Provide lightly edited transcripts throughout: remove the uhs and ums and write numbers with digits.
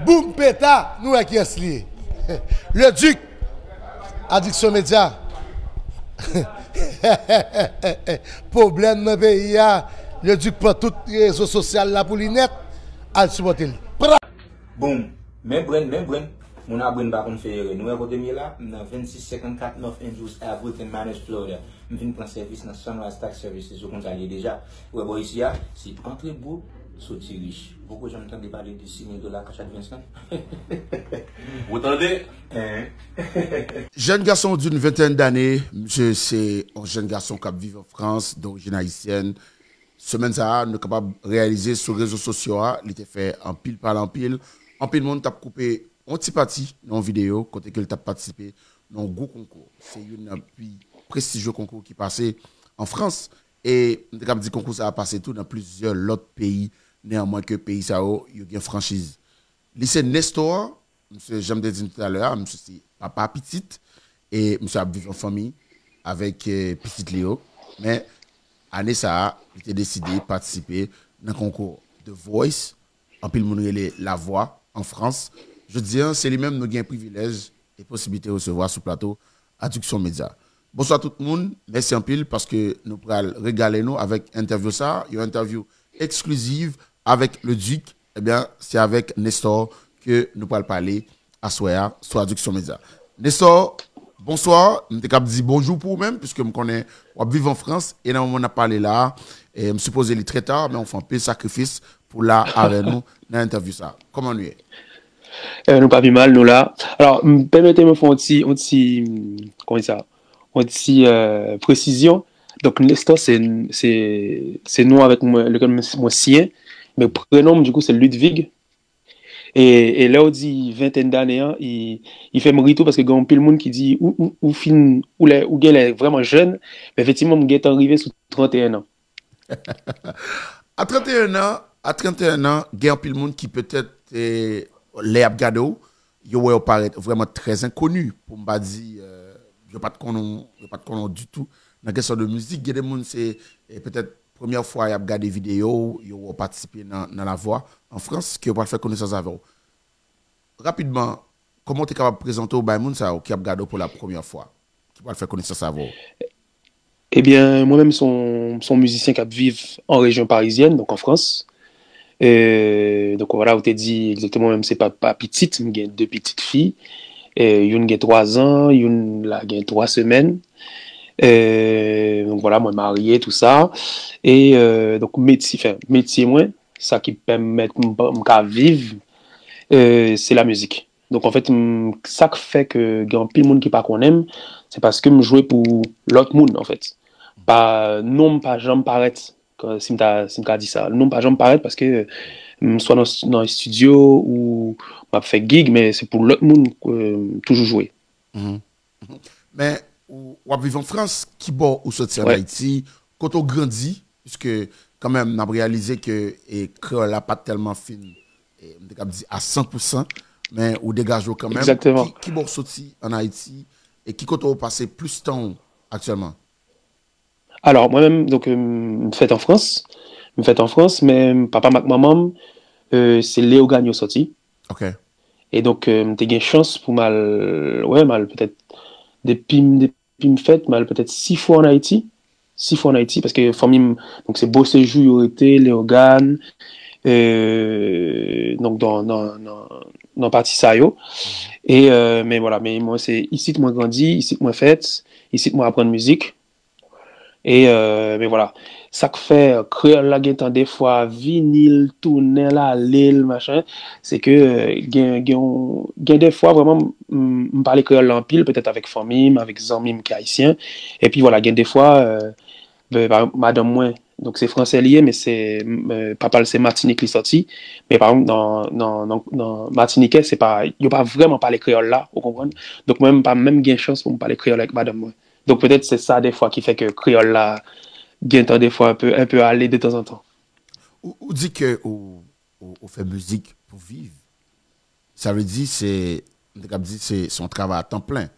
Boum, péta, nous qui est lié. Le duc, Addiction Média. Problème dans le pays, le duc prend toutes les réseaux sociaux là pour l'inet, à le supporter. Boum, même Bren. Mon abonne pas qu'on fait nous avons demi là dans 2654 North Andrews Ave in Manage Florida. Je viens prendre service dans Sunrise Tax Services je compte aller déjà. Ouais bon ici c'est entrer beau sortir riche. Beaucoup j'entends parler de $6,000 cash advance. Vous entendez? Jeune garçon d'une vingtaine d'années, monsieur c'est un jeune garçon qui vit en France, d'origine haïtienne. Semaine ça, nous sommes capables de réaliser sur les réseaux sociaux, il était fait en pile par en pile. En pile monde t'a coupé un petit parti dans la vidéo, côté que t'a participé dans un gros concours. C'est un prestigieux concours qui passait en France. Et comme dit concours ça a passé tout dans plusieurs autres pays, néanmoins que pays ça il y a une franchise. Lycée Nestor, monsieur j'aime dire tout à l'heure, monsieur c'est papa petite et monsieur a vécu en famille avec petite Léo, mais année ça il était décidé de participer dans un concours de Voice en pile monde la voix en France. Je dis c'est lui-même nous gain privilège et possibilité de recevoir sur plateau Addiction Média. Bonsoir tout le monde, merci en pile parce que nous pourrons régaler nous avec interview ça, une interview exclusive avec le Duc. Eh bien, c'est avec Nestor que nous pourrons parler à soir sur Addiction Média. Nestor, bonsoir, je te dis bonjour pour vous-même puisque je connais on vit en France et dans on a parlé là et je me suppose il est très tard mais on fait un peu de sacrifice pour là avec nous dans l'interview ça. Comment nous est? Nous pas plus mal, nous là. Alors, permettez-moi de faire comment ça, précision. Donc, Nestor, c'est nous avec moi, moi sien, mais le prénom, du coup, c'est Ludwig. Et là, on dit vingtaine d'années, hein, il fait mourir tout parce que il y a pile monde qui dit ou il est vraiment jeune, mais effectivement, il est arrivé sous 31 ans. À 31 ans, il y a pile monde qui peut-être les Abgado, ils paraît vraiment très inconnu pour me dire je pas de connaître du tout dans la question de musique. Il y a des gens c'est peut-être première fois ils ont regardé des vidéos, ils ont participé dans la voix en France qui ont fait connaissance avec vous. Rapidement, comment tu es capable de présenter au Baïmoun ça qui a regardé pour la première fois, qui va faire connaissance avec vous? Eh bien, moi-même, son musicien qui vit en région parisienne, donc en France. Donc voilà, on t'a dit exactement même c'est pas petite, j'ai deux petites filles. Une a 3 ans, une a 3 semaines. Donc voilà, moi marié, tout ça. Et donc métier moi, ça qui permet de vivre, c'est la musique. Donc en fait, ça qui fait que il y a pile de monde qui pas qu'on aime, c'est parce que je joue pour l'autre monde en fait. Pas non pas jamais paraître si m'ta dit ça. Non pas jamais paraître parce que soit dans un studio ou m'a fait gig mais c'est pour l'autre monde toujours jouer. Mais ou vivre en France qui bon ou sortir en Haïti quand on grandit puisque quand même on a réalisé que et créole n'a pas tellement fin et on dit à 100% mais ou dégage quand même. Exactement. Qui bon sortir en Haïti et qui quand on passe plus de temps actuellement. Alors moi-même donc me fait en France, mais papa maman c'est Léo Gagnon sorti. OK. Et donc t'ai gain chance pour mal peut-être depuis me fait mal peut-être 6 fois en Haïti. 6 fois en Haïti parce que famille donc c'est beau séjour y aurait été Léo Gagnon donc dans partie ça yo. Et mais voilà, mais moi c'est ici que moi grandi, ici que moi fait, ici que moi apprendre musique. Et mais voilà, ça que fait créole la gen des fois vinyle tourner là l'île machin, c'est que gen des fois vraiment me parler créole en pile peut-être avec famille, avec amis qui haïtien et puis voilà, gen des fois madame moi donc c'est français lié mais c'est papa c'est Martinique qui sorti mais par exemple dans Martiniquais c'est pas il y a pas vraiment parler créole là, vous comprenez? Donc même pas même gain chance pour me parler créole avec madame moi. Donc peut-être c'est ça des fois qui fait que créole là gagne des fois un peu aller de temps en temps. Ou dit que ou fait musique pour vivre. Ça veut dire c'est son travail à temps plein.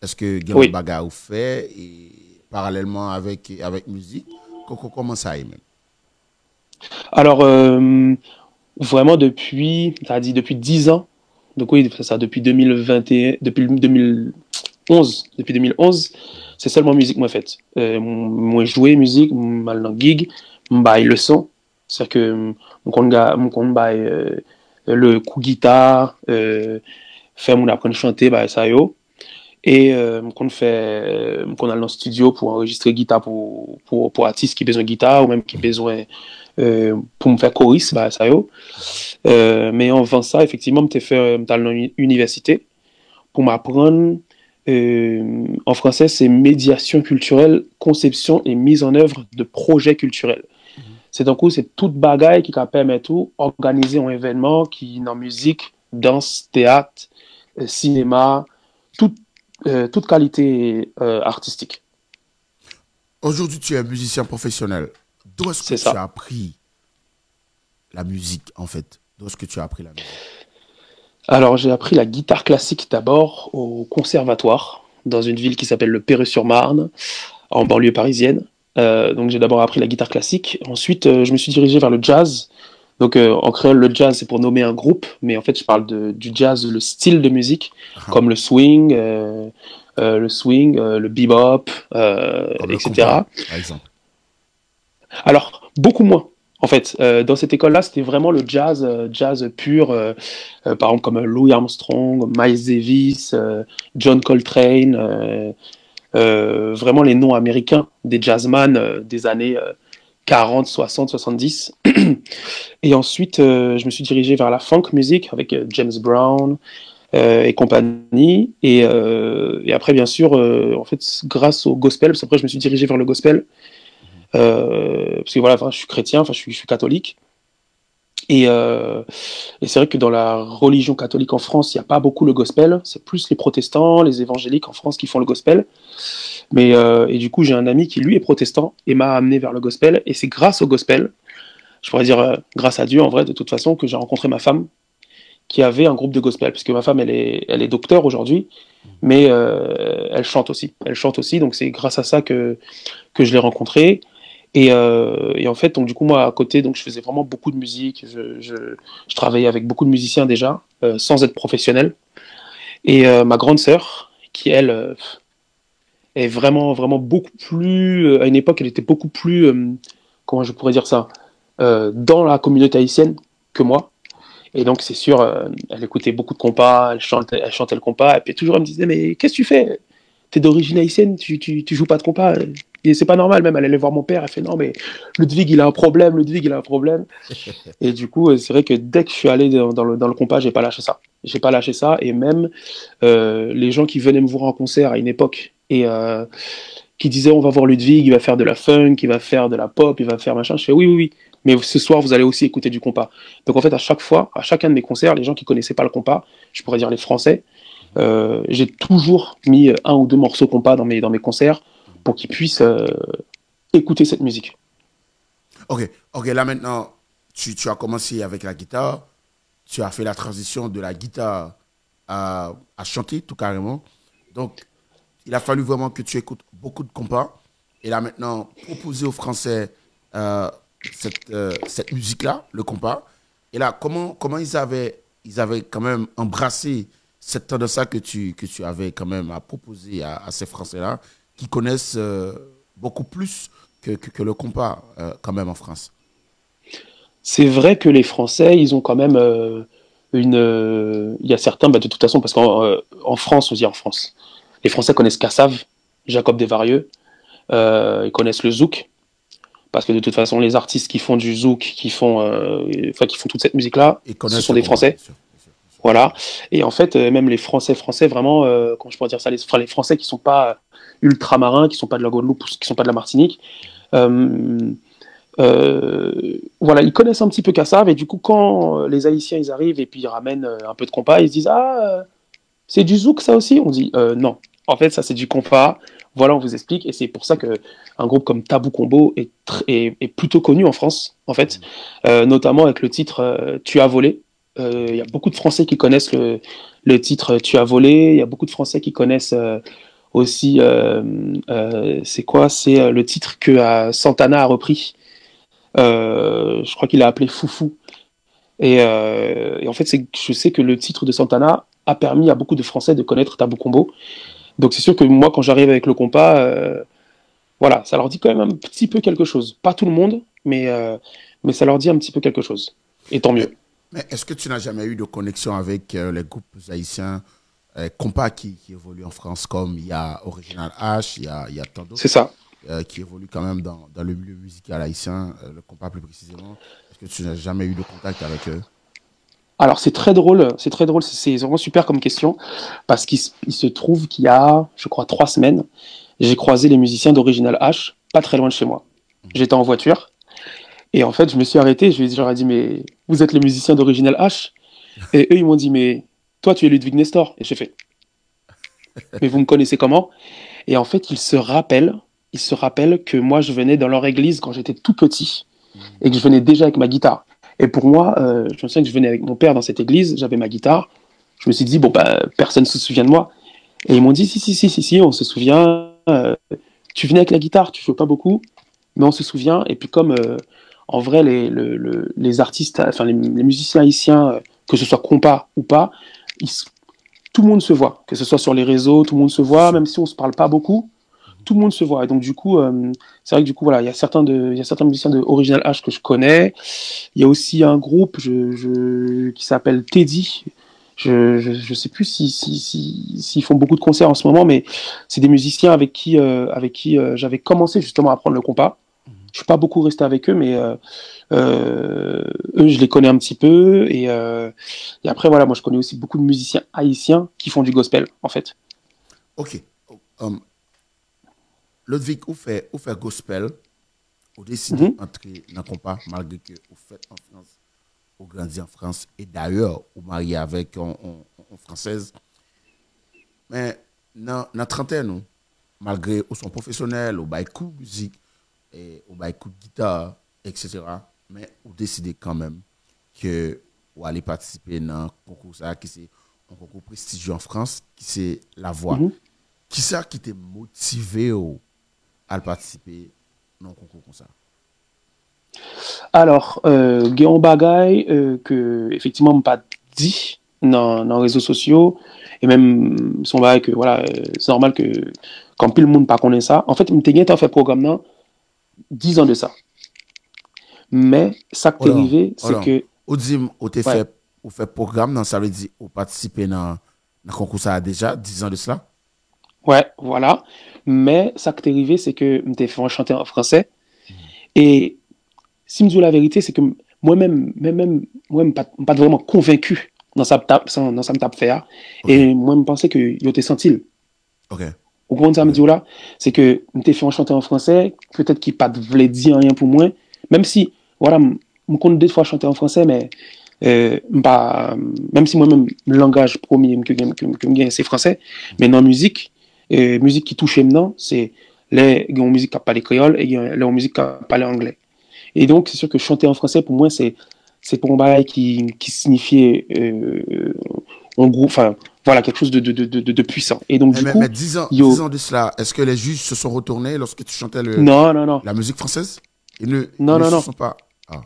Est-ce que gagne oui. Bagarre ou fait et parallèlement avec musique comment ça est même? Alors vraiment depuis, t'as dit depuis 10 ans. Donc oui, c'est ça, depuis 2021, depuis 2011, depuis 2011, c'est seulement musique moi faite. Moi jouer musique, mal dans gig, m'baille le son, c'est-à-dire que mon compte baille le coup guitare, faire mon apprendre chanter, bah ça yo. Et qu'on a dans le studio pour enregistrer guitare pour artistes qui besoin de guitare ou même qui besoin pour me faire choriste, bah ça yo. Mais en faisant ça, effectivement, je fait dans l'université pour m'apprendre en français, c'est médiation culturelle, conception et mise en œuvre de projets culturels. C'est un coup, c'est toute bagaille qui permet tout organiser un événement qui dans musique, danse, théâtre, cinéma, toute qualité artistique. Aujourd'hui, tu es un musicien professionnel. D'où est-ce que tu as appris la musique, en fait? D'où est-ce que tu as appris la musique? Alors, j'ai appris la guitare classique d'abord au conservatoire, dans une ville qui s'appelle le Perreux-sur-Marne, en banlieue parisienne. Donc, j'ai d'abord appris la guitare classique. Ensuite, je me suis dirigé vers le jazz. Donc, en créole, le jazz, c'est pour nommer un groupe, mais en fait, je parle du jazz, le style de musique, comme le swing, le bebop, etc. Compas, par exemple. Alors, beaucoup moins. En fait, dans cette école-là, c'était vraiment le jazz pur, par exemple comme Louis Armstrong, Miles Davis, John Coltrane, vraiment les noms américains des jazzman des années 40, 60, 70. Et ensuite, je me suis dirigé vers la funk music avec James Brown et compagnie. Et après, bien sûr, en fait, grâce au gospel, parce qu'après, je me suis dirigé vers le gospel. Parce que voilà, je suis chrétien, je suis catholique. Et c'est vrai que dans la religion catholique en France, il n'y a pas beaucoup le gospel. C'est plus les protestants, les évangéliques en France qui font le gospel. Mais et du coup, j'ai un ami qui lui est protestant et m'a amené vers le gospel. Et c'est grâce au gospel, je pourrais dire grâce à Dieu en vrai, de toute façon, que j'ai rencontré ma femme qui avait un groupe de gospel. Parce que ma femme, elle est docteure aujourd'hui, mais elle chante aussi. Elle chante aussi, donc c'est grâce à ça que je l'ai rencontrée. Et en fait, donc du coup, moi, à côté, donc je faisais vraiment beaucoup de musique. Je travaillais avec beaucoup de musiciens déjà, sans être professionnel. Et ma grande sœur, qui elle est vraiment, vraiment beaucoup plus. À une époque, elle était beaucoup plus, comment je pourrais dire ça, dans la communauté haïtienne que moi. Et donc, c'est sûr, elle écoutait beaucoup de compas, elle chantait le compas. Et puis toujours, elle me disait, mais qu'est-ce que tu fais? T'es d'origine haïtienne, tu joues pas de compas. Et c'est pas normal, même elle allait voir mon père, elle fait non mais Ludwig il a un problème, Ludwig il a un problème. Et du coup c'est vrai que dès que je suis allé dans le compas, j'ai pas lâché ça. Et même les gens qui venaient me voir en concert à une époque et qui disaient on va voir Ludwig, il va faire de la funk, il va faire de la pop, il va faire machin, je fais oui, mais ce soir vous allez aussi écouter du compas. Donc en fait à chaque fois, à chacun de mes concerts, les gens qui connaissaient pas le compas, je pourrais dire les Français, j'ai toujours mis un ou deux morceaux compas dans mes concerts pour qu'ils puissent écouter cette musique. Ok, là maintenant, tu as commencé avec la guitare, tu as fait la transition de la guitare à chanter tout carrément. Donc, il a fallu vraiment que tu écoutes beaucoup de compas. Et là maintenant, proposer aux Français cette musique-là, le compas. Et là, comment ils avaient quand même embrassé cette tendance-là que tu avais quand même à proposer à ces Français-là, qui connaissent beaucoup plus que le compas quand même en France. C'est vrai que les Français, ils ont quand même il y a certains, de toute façon, parce qu'en France, on dit en France, les Français connaissent Kassav, Jacob Desvarieux, ils connaissent le zouk, parce que de toute façon, les artistes qui font du zouk, qui font toute cette musique-là, ce sont des Français. Bien sûr. Voilà. Et en fait, même les Français vraiment, comment je pourrais dire ça, les Français qui sont pas ultramarins, qui sont pas de la Guadeloupe, qui sont pas de la Martinique, voilà, ils connaissent un petit peu Kassav, et du coup, quand les Haïtiens ils arrivent et puis ils ramènent un peu de compas, ils se disent c'est du zouk ça aussi? On dit non. En fait, ça c'est du compas. Voilà, on vous explique, et c'est pour ça que un groupe comme Tabou Combo est plutôt connu en France, en fait, notamment avec le titre Tu as volé. Il y a beaucoup de Français qui connaissent le titre Tu as volé. Il y a beaucoup de Français qui connaissent aussi, c'est quoi? C'est le titre que Santana a repris. Je crois qu'il a appelé Foufou. Et en fait, je sais que le titre de Santana a permis à beaucoup de Français de connaître Tabou Combo. Donc c'est sûr que moi, quand j'arrive avec le compas, voilà, ça leur dit quand même un petit peu quelque chose. Pas tout le monde, mais ça leur dit un petit peu quelque chose. Et tant mieux. Mais est-ce que tu n'as jamais eu de connexion avec les groupes haïtiens compas qui évoluent en France, comme il y a Original H, il y a tant d'autres C'est ça. Qui évoluent quand même dans le milieu musical haïtien, le compas plus précisément. Est-ce que tu n'as jamais eu de contact avec eux? Alors c'est très drôle, c'est vraiment super comme question, parce qu'il se trouve qu'il y a, je crois, 3 semaines, j'ai croisé les musiciens d'Original H, pas très loin de chez moi. J'étais en voiture, et en fait je me suis arrêté, je leur ai dit, mais vous êtes les musiciens d'Original H? Et eux ils m'ont dit, mais toi tu es Ludwig Nestor? Et j'ai fait, mais vous me connaissez comment? Et en fait ils se rappellent que moi je venais dans leur église quand j'étais tout petit, et que je venais déjà avec ma guitare. Et pour moi, je me souviens que je venais avec mon père dans cette église, j'avais ma guitare. Je me suis dit, bon, bah, personne ne se souvient de moi. Et ils m'ont dit, si, on se souvient. Tu venais avec la guitare, tu jouais pas beaucoup, mais on se souvient. Et puis comme, en vrai, les artistes, enfin les musiciens haïtiens, que ce soit compas ou pas, tout le monde se voit. Que ce soit sur les réseaux, tout le monde se voit, même si on se parle pas beaucoup. Tout le monde se voit. Et donc, du coup, c'est vrai que du coup, voilà, il y a certains musiciens de Original H que je connais. Il y a aussi un groupe qui s'appelle Teddy. Je sais plus s'ils font beaucoup de concerts en ce moment, mais c'est des musiciens avec qui j'avais commencé justement à apprendre le compas. Je suis pas beaucoup resté avec eux, mais eux, je les connais un petit peu. Et après, voilà, moi, je connais aussi beaucoup de musiciens haïtiens qui font du gospel, en fait. Ok. Ludwig, ou fait gospel, ou décidé d'entrer dans le compas, malgré que vous faites en France, vous grandissez en France, et d'ailleurs, vous mariez avec une Française. Mais dans la trentaine, malgré son professionnel, ou bah coup de musique, et ou bah coup de guitare, etc., mais vous décidez quand même que vous allez participer dans un concours, qui c'est un concours prestigieux en France, qui c'est La Voix. Qui ça qui t'a motivé à participer dans un concours comme ça? Alors, Guéon Bagay, que effectivement m'a pas dit dans les réseaux sociaux, et même son bail que voilà, c'est normal que quand plus le monde pas connaît ça, en fait, m'était bien fait programme là 10 ans de ça. Mais ça qui est arrivé, c'est que au dim au te fait ou fait programme dans ça veut dire ou participer dans concours ça déjà 10 ans de cela. Ouais, voilà. Mais ça qui est arrivé, c'est que m'était fait chanter en français. Et si me dis la vérité, c'est que moi-même, pas vraiment convaincu dans ça me tape faire. Et moi, je pensais que yo t'es senti. OK. Au point de ça me dit là, c'est que m'était fait chanter en français, peut-être qu'il pas voulait dire rien pour moi, même si voilà, me compte des fois chanter en français, mais même si moi-même le langage premier que c'est français, mais dans la musique qui touche maintenant, c'est les musique qui parle créole et les musique qui parle anglais. Et donc c'est sûr que chanter en français pour moi c'est pour un bail qui signifiait en gros, enfin voilà, quelque chose de puissant. Et donc mais 10 ans de cela, est-ce que les juges se sont retournés lorsque tu chantais non. La musique française? Non. Sont pas. Ah.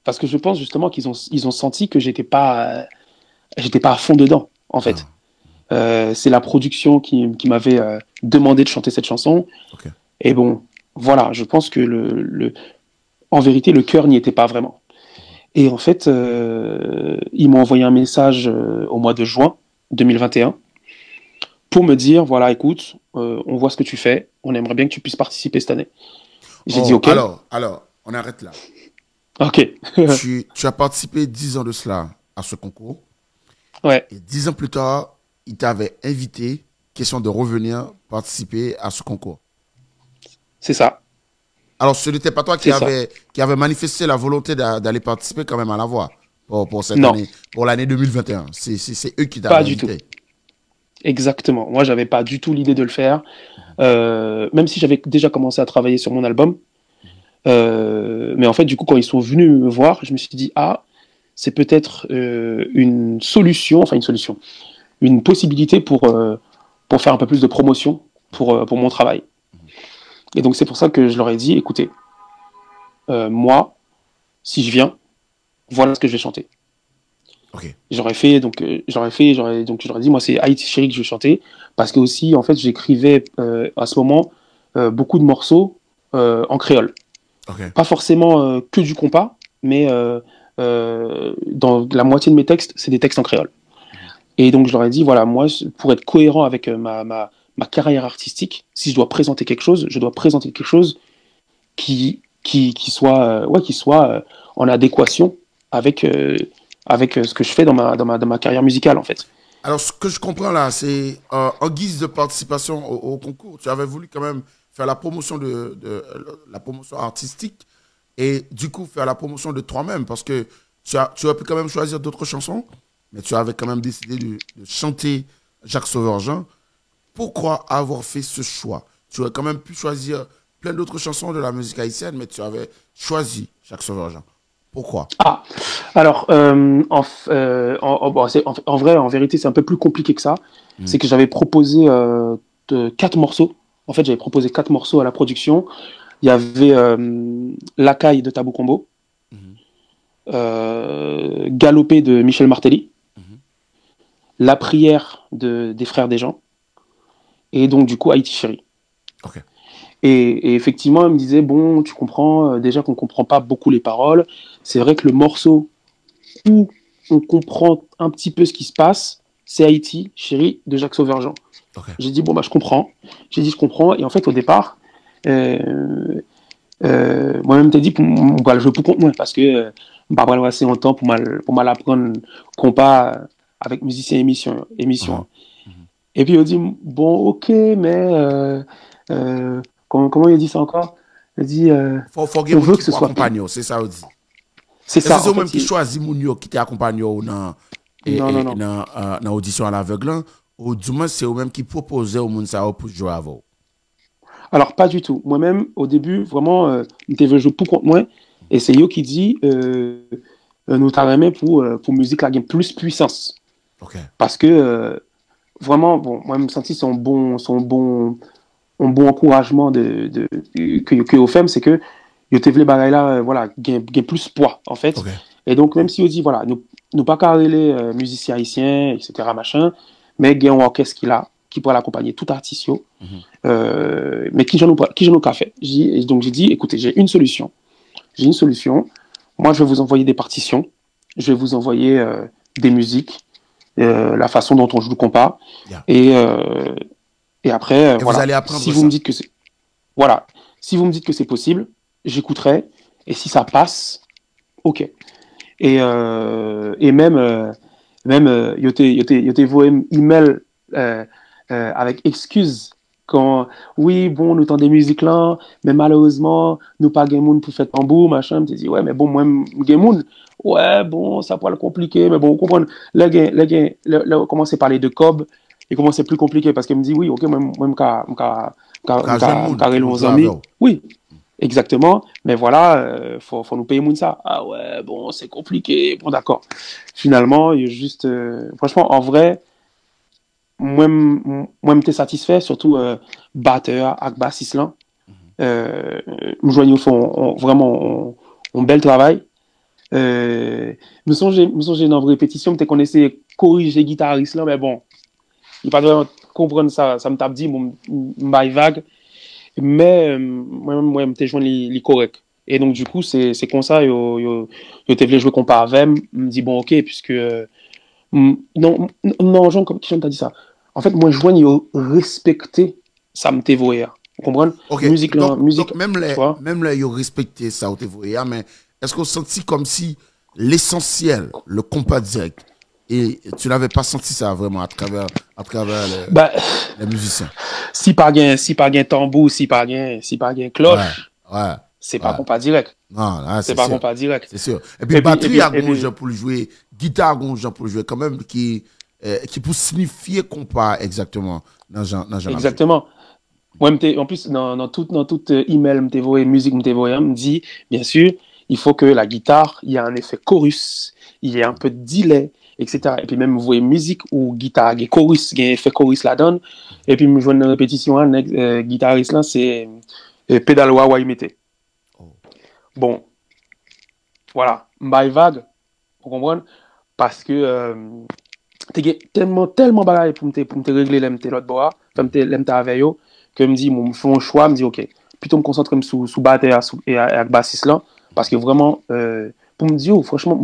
Parce que je pense justement qu'ils ont senti que j'étais pas à fond dedans, en fait. C'est la production qui m'avait demandé de chanter cette chanson. Okay. Et bon, voilà, je pense que en vérité, le cœur n'y était pas vraiment. Et en fait, ils m'ont envoyé un message au mois de juin 2021 pour me dire, voilà, écoute, on voit ce que tu fais, on aimerait bien que tu puisses participer cette année. J'ai dit OK. Alors, on arrête là. OK. tu as participé 10 ans de cela à ce concours. Ouais. Et 10 ans plus tard, il t'avait invité, question de revenir participer à ce concours. C'est ça. Alors, ce n'était pas toi qui avait manifesté la volonté d'aller participer quand même à La Voix pour cette année, pour l'année 2021. C'est eux qui t'avaient invité. Pas du tout. Exactement. Moi, j'avais pas du tout l'idée de le faire. Même si j'avais déjà commencé à travailler sur mon album. Mais en fait, du coup, quand ils sont venus me voir, je me suis dit, c'est peut-être une possibilité pour faire un peu plus de promotion pour mon travail. Et donc, c'est pour ça que je leur ai dit, écoutez, moi, si je viens, voilà ce que je vais chanter. Ok. J'aurais dit, moi, c'est Haïti Chérie que je vais chanter, parce que aussi, en fait, j'écrivais à ce moment beaucoup de morceaux en créole. Ok. Pas forcément que du compas, mais dans la moitié de mes textes, c'est des textes en créole. Et donc, je leur ai dit, voilà, moi, pour être cohérent avec ma carrière artistique, si je dois présenter quelque chose, je dois présenter quelque chose qui soit, en adéquation avec ce que je fais dans ma carrière musicale, en fait. Alors, ce que je comprends là, c'est en guise de participation au concours, tu avais voulu quand même faire la promotion la promotion artistique et du coup faire la promotion de toi-même parce que tu aurais pu quand même choisir d'autres chansons, mais tu avais quand même décidé de chanter Jacques Sauveur-Jean. Pourquoi avoir fait ce choix? Tu aurais quand même pu choisir plein d'autres chansons de la musique haïtienne, mais tu avais choisi Jacques Sauveur-Jean. Pourquoi? Ah, alors, en vrai, en vérité, c'est un peu plus compliqué que ça. C'est que j'avais proposé 4 morceaux. En fait, j'avais proposé 4 morceaux à la production. Il y avait L'Acaille de Tabou Combo, Galopé de Michel Martelly, La Prière des Frères Desjans, et donc, du coup, Haïti Chérie. Ok. Et effectivement, il me disait, bon, tu comprends, déjà qu'on ne comprend pas beaucoup les paroles. C'est vrai que le morceau où on comprend un petit peu ce qui se passe, c'est Haïti, Chérie, de Jacques Sauveur-Jean. Okay. J'ai dit, bon, bah, je comprends. J'ai dit, je comprends. Et en fait, au départ, moi-même, t'ai dit, on va le jouer pour contre moi, parce que je ne vais pas assez longtemps pour mal apprendre compas avec musicien émission. Et puis, il dit, bon, ok, mais comment il dit ça encore? Il dit, faut on veut que ce soit compagnon, c'est ça, il dit. C'est ça. C'est eux-mêmes qui choisissent Mounio qui t'accompagne dans l'audition à l'aveugle, ou du moins c'est eux-mêmes qui proposaient au monde ça pour jouer avant. Alors, pas du tout. Moi-même, au début, vraiment, je veux jouer pour contre moi, et c'est eux qui dit, nous t'arrêtons pour musique la game plus puissance. Okay. Parce que, vraiment, bon, moi, je me senti son bon encouragement que au FEM, c'est que yo te vle bagay là, voilà, gain plus poids, en fait. Okay. Et donc, même si on dit, voilà, nous pas carrer les musiciens haïtiens, etc., machin, mais gain un orchestre qui pourra l'accompagner, tout artiste, mais qui j'en ai fait. Donc, j'ai dit, écoutez, j'ai une solution. Moi, je vais vous envoyer des partitions, je vais vous envoyer des musiques, la façon dont on joue le compas, et après, voilà. Vous allez apprendre si vous me dites que c'est, voilà, si vous me dites que c'est possible, j'écouterai, et si ça passe, ok. Et même, yo te voye email avec excuse quand, oui, bon, nous t'en des musiques là, mais malheureusement, nous pas gen moun pour faire tambour, machin, me dit, ouais, mais bon, moi, gen moun, ouais, bon, ça pourrait le compliquer, mais bon, vous comprenez, là, on commence à parler de cob, et comment c'est plus compliqué, parce qu'elle me dit, oui, ok, moi, carré nos amis, oui, exactement, mais voilà, faut nous payer moun ça, ah ouais, bon, c'est compliqué, bon, d'accord, finalement, il y a juste, franchement, en vrai, moi, j'étais satisfait, surtout batteur, avec bassiste là. Nous joignons vraiment un bel travail. Nous sommes dans une répétition, peut-être qu'on essaie de corriger guitariste là, mais bon, il pas vraiment comprendre ça, ça me tape dit, m'baille vague. Mais moi, j'étais joint les correct. Et donc, du coup, c'est comme ça, yo te voulais jouer compas avec, me dit bon, ok, puisque. Non, Jean, qui t'a dit ça? En fait, moi, je vois respecter ça me t'évoyer. Vous comprenez? Okay. Musique, donc, même là, ils ont respecté ça me t'évoyer, mais est-ce qu'on sentit comme si l'essentiel, le compas direct, et tu n'avais pas senti ça vraiment à travers les musiciens? Si pas gain tambour, si pas gain cloche, c'est pas compas direct. Non, là, c'est pas compas direct. C'est sûr. Et puis, batterie à gauche pour le jouer, guitare à gauche pour le jouer, quand même, qui peut signifier compas exactement. Exactement. Moi, en plus, dans tout email, musique, me dit, bien sûr, il faut que la guitare, il y a un effet chorus, il y a un peu de delay, etc. Et puis même, vous voyez musique ou guitare, il y a chorus, il y a un effet chorus là-dedans. Et puis, je vois une répétition, guitariste là, c'est Pédale Wawa Imité. Bon, voilà, m'baille vague, Vous comprenez? Parce que t'es tellement bagaille pour me régler l'autre bois, l'autre avec eux, que me dit, je fais un choix, me dit, ok, plutôt me concentrer sur batteur et avec bassiste là, parce que vraiment, pour me dire, oh, franchement,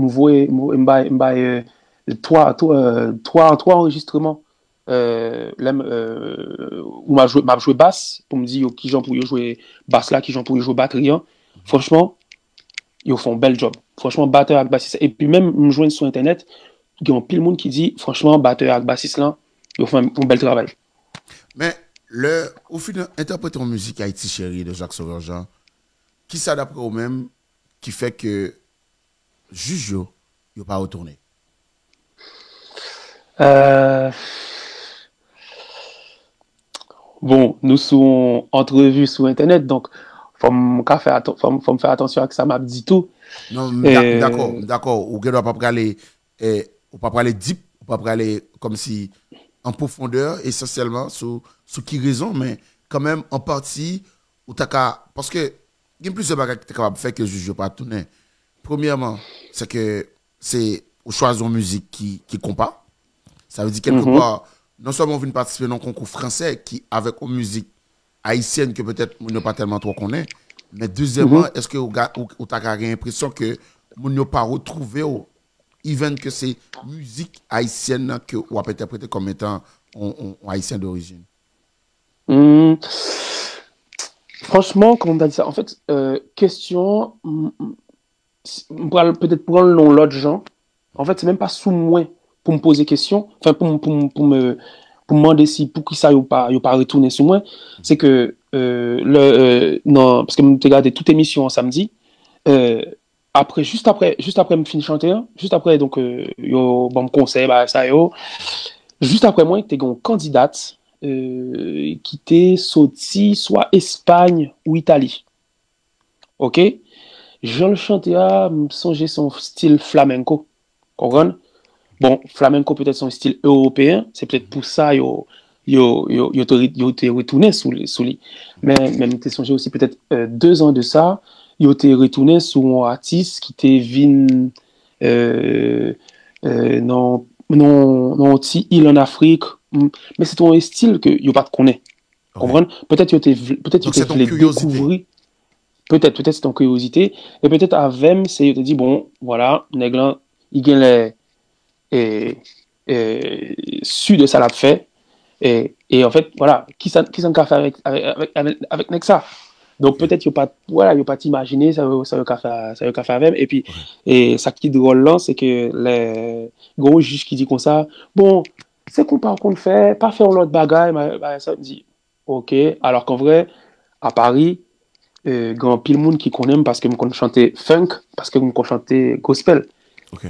trois enregistrements, où m'a joué basse, pour me dire, qui j'en pour jouer basse là, qui j'en pour jouer batterie, hein. Franchement, ils font un bel job. Franchement, batteur avec bassiste. Et puis même, me joindre sur Internet, il y a plein de monde qui dit, franchement, batteur avec bassiste là, ils font un bel travail. Mais, au final, interpréter en musique Haïti Chérie de Jacques Sauveur-Jean, qui s'adapte au même, qui fait que juge, il n'a pas retourné? Bon, nous sommes entrevus sur Internet, donc faut me faire attention à ce que ça m'a dit tout. Non, d'accord. Ou ne doit pas parler, ou pas parler deep, ou pas parler comme si en profondeur, essentiellement, sur qui raison, mais quand même en partie, ou parce que il y a plusieurs bagages que tu es capable de faire que je ne pas tourner. Premièrement, c'est que c'est au choix de musique qui compas. Ça veut dire quelque part, non seulement on vient participer dans un concours français qui avec une musique haïtienne que peut-être on n'a pas tellement trop connaît, mais deuxièmement, est-ce que vous avez l'impression que on n'a pas retrouvé even que c'est musique haïtienne que vous avez interprété comme étant haïtien d'origine? Franchement, comme on a dit ça, en fait, question, peut-être pour le nom l'autre gens, en fait, c'est même pas sous moi pour me poser question, enfin, pour me demander si, pour qui ça y a pas retourné sous moi, c'est que, non, parce que je regardé toute émission en samedi, juste après, me finir chanter, juste après, donc, yo, bon, conseil, bah, ça, yo, juste après moi, t'es une candidate, qui était sorti soit Espagne ou Italie. Ok? Jean le chanteur me songeait son style flamenco. Comprends? Bon, flamenco peut-être son style européen, c'est peut-être pour ça yo te retourné sous lui. Mais même t'es songé aussi peut-être 2 ans de ça, yo te retourné sur un artiste qui était vin non petit île en Afrique, mais c'est ton style que yo pas te connaît. Comprendre? Peut-être yo te découvrir. Peut-être c'est ton curiosité et peut-être avec c'est yo te dit bon, voilà, nègre il gagne les su de ça l'a fait et en fait voilà, qui s'en fait avec Nexa. Donc peut-être il a pas t'imaginer ça veut faire avec et puis et ça qui est drôle là c'est que les gros juges qui dit comme ça bon c'est qu'on fait pas faire l'autre bagaille ça me dit OK alors qu'en vrai à Paris grand pile monde qui connaît parce que me connaît chanter funk parce que me connaît chanter gospel. OK.